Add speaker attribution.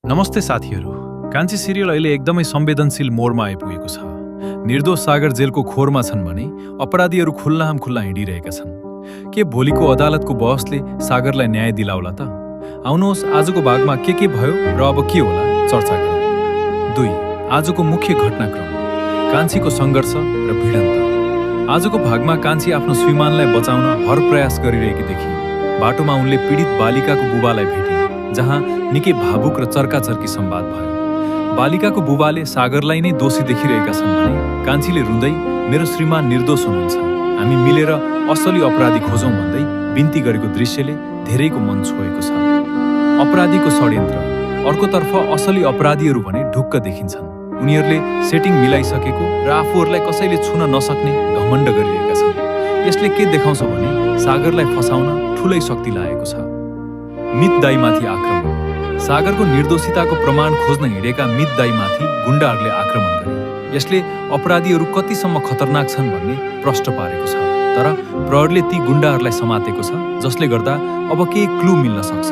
Speaker 1: नमस्ते साथीहरू। कान्छी सिरियल अहिले एकदमै संवेदनशील मोडमा आइपुगेको छ। निर्दोष सागर जेलको खोरमा छन् भने अपराधीहरू खुल्लाम खुल्ला हिँडिरहेका छन्। के भोलिको अदालतको बहसले सागरलाई न्याय दिलाउला त? आउनुहोस् आजको भागमा के भयो र अब के होला चर्चा गरौँ। 2. आजको मुख्य घटनाक्रम, कान्छीको सङ्घर्ष र भिडन्त। आजको भागमा कान्छी आफ्नो श्रीमानलाई बचाउन हर प्रयास गरिरहेकी देखिए। बाटोमा उनले पीडित बालिकाको बुबालाई भेटिन्, जहाँ निकै भावुक र चर्काचर्की संवाद भयो। बालिकाको बुबाले सागरलाई नै दोषी देखिरहेका छन् भने कान्छीले रुँदै मेरो श्रीमान निर्दोष हुनुहुन्छ, हामी मिलेर असली अपराधी खोजौँ भन्दै बिन्ती गरेको दृश्यले धेरैको मन छोएको छ। अपराधीको षड्यन्त्र, अर्कोतर्फ असली अपराधीहरू भने ढुक्क देखिन्छन्। उनीहरूले सेटिङ मिलाइसकेको र आफूहरूलाई कसैले छुन नसक्ने घमण्ड गरिरहेका छन्। यसले के देखाउँछ भने सागरलाई फसाउन ठुलै शक्ति लागेको छ। मित दाईमाथि आक्रमण। सागरको निर्दोषिताको प्रमाण खोज्न हिँडेका मित दाईमाथि गुण्डाहरूले आक्रमण गरे। यसले अपराधीहरू कतिसम्म खतरनाक छन् भन्ने प्रष्ट पारेको छ। तर प्रहरले ती गुण्डाहरूलाई समातेको छ, जसले गर्दा अब केही क्लू मिल्न सक्छ।